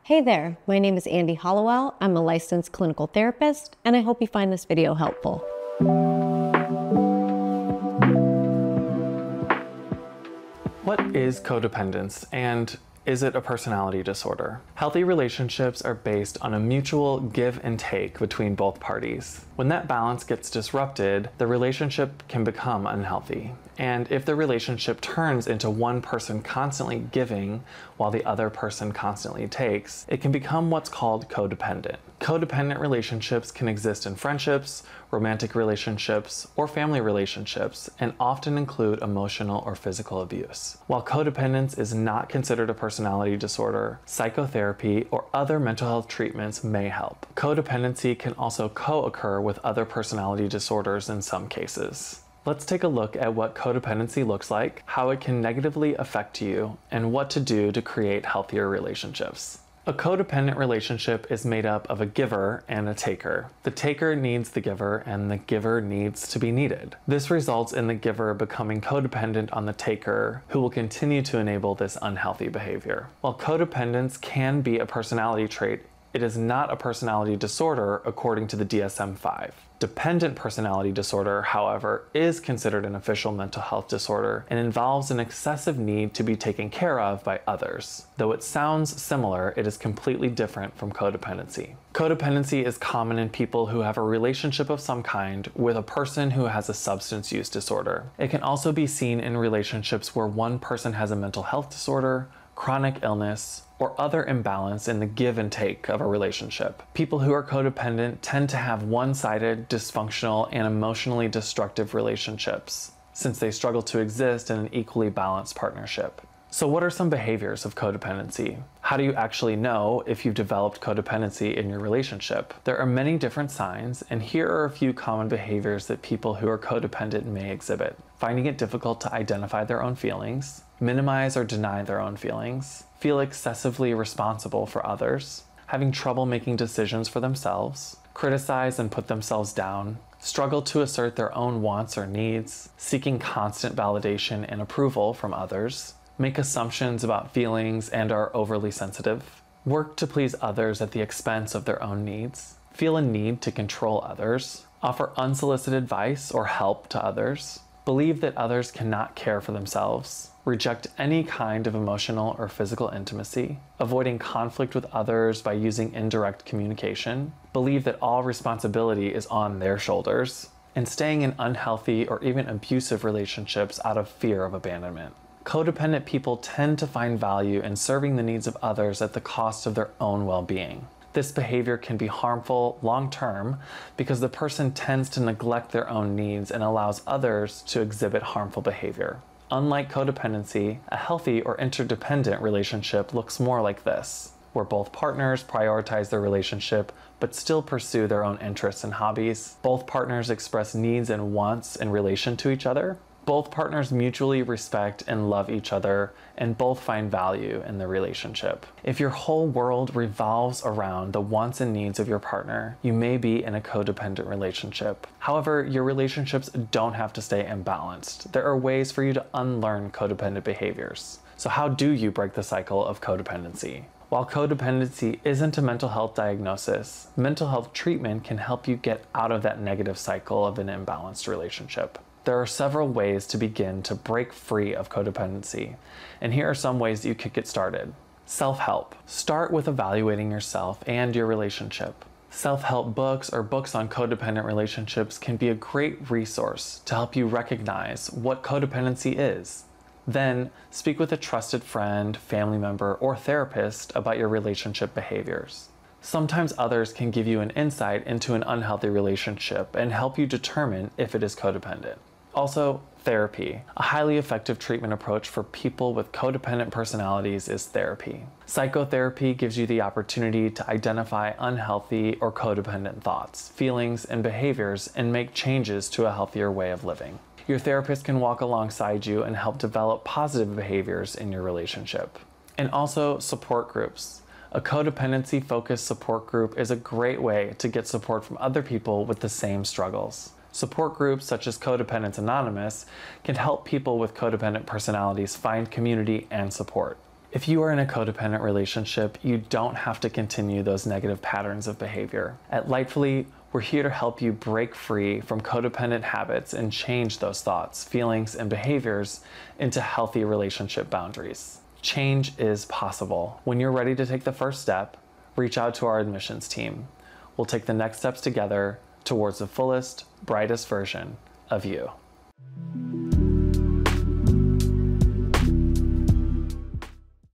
Hey there, my name is Andy Hollowell. I'm a licensed clinical therapist, and I hope you find this video helpful. What is codependence, and is it a personality disorder? Healthy relationships are based on a mutual give and take between both parties. When that balance gets disrupted, the relationship can become unhealthy. And if the relationship turns into one person constantly giving while the other person constantly takes, it can become what's called codependent. Codependent relationships can exist in friendships, romantic relationships, or family relationships, and often include emotional or physical abuse. While codependence is not considered a personality disorder, psychotherapy or other mental health treatments may help. Codependency can also co-occur with other personality disorders in some cases. Let's take a look at what codependency looks like, how it can negatively affect you, and what to do to create healthier relationships. A codependent relationship is made up of a giver and a taker. The taker needs the giver, and the giver needs to be needed. This results in the giver becoming codependent on the taker, who will continue to enable this unhealthy behavior. While codependence can be a personality trait, it is not a personality disorder according to the DSM-5. Dependent personality disorder, however, is considered an official mental health disorder and involves an excessive need to be taken care of by others. Though it sounds similar, it is completely different from codependency. Codependency is common in people who have a relationship of some kind with a person who has a substance use disorder. It can also be seen in relationships where one person has a mental health disorder, chronic illness, or other imbalance in the give and take of a relationship. People who are codependent tend to have one-sided, dysfunctional, and emotionally destructive relationships, since they struggle to exist in an equally balanced partnership. So what are some behaviors of codependency? How do you actually know if you've developed codependency in your relationship? There are many different signs, and here are a few common behaviors that people who are codependent may exhibit. Finding it difficult to identify their own feelings, minimize or deny their own feelings, feel excessively responsible for others, having trouble making decisions for themselves, criticize and put themselves down, struggle to assert their own wants or needs, seeking constant validation and approval from others, make assumptions about feelings and are overly sensitive, work to please others at the expense of their own needs, feel a need to control others, offer unsolicited advice or help to others, believe that others cannot care for themselves, reject any kind of emotional or physical intimacy, avoiding conflict with others by using indirect communication, believe that all responsibility is on their shoulders, and staying in unhealthy or even abusive relationships out of fear of abandonment. Codependent people tend to find value in serving the needs of others at the cost of their own well-being. This behavior can be harmful long-term because the person tends to neglect their own needs and allows others to exhibit harmful behavior. Unlike codependency, a healthy or interdependent relationship looks more like this, where both partners prioritize their relationship but still pursue their own interests and hobbies. Both partners express needs and wants in relation to each other. Both partners mutually respect and love each other, and both find value in the relationship. If your whole world revolves around the wants and needs of your partner, you may be in a codependent relationship. However, your relationships don't have to stay imbalanced. There are ways for you to unlearn codependent behaviors. So how do you break the cycle of codependency? While codependency isn't a mental health diagnosis, mental health treatment can help you get out of that negative cycle of an imbalanced relationship. There are several ways to begin to break free of codependency, and here are some ways that you could get started. Self-help. Start with evaluating yourself and your relationship. Self-help books or books on codependent relationships can be a great resource to help you recognize what codependency is. Then, speak with a trusted friend, family member, or therapist about your relationship behaviors. Sometimes others can give you an insight into an unhealthy relationship and help you determine if it is codependent. Also, therapy. A highly effective treatment approach for people with codependent personalities is therapy. Psychotherapy gives you the opportunity to identify unhealthy or codependent thoughts, feelings, and behaviors and make changes to a healthier way of living. Your therapist can walk alongside you and help develop positive behaviors in your relationship. And also, support groups. A codependency-focused support group is a great way to get support from other people with the same struggles. Support groups such as Codependence Anonymous can help people with codependent personalities find community and support. If you are in a codependent relationship, you don't have to continue those negative patterns of behavior. At Lightfully, we're here to help you break free from codependent habits and change those thoughts, feelings, and behaviors into healthy relationship boundaries. Change is possible. When you're ready to take the first step, reach out to our admissions team. We'll take the next steps together towards the fullest, brightest version of you.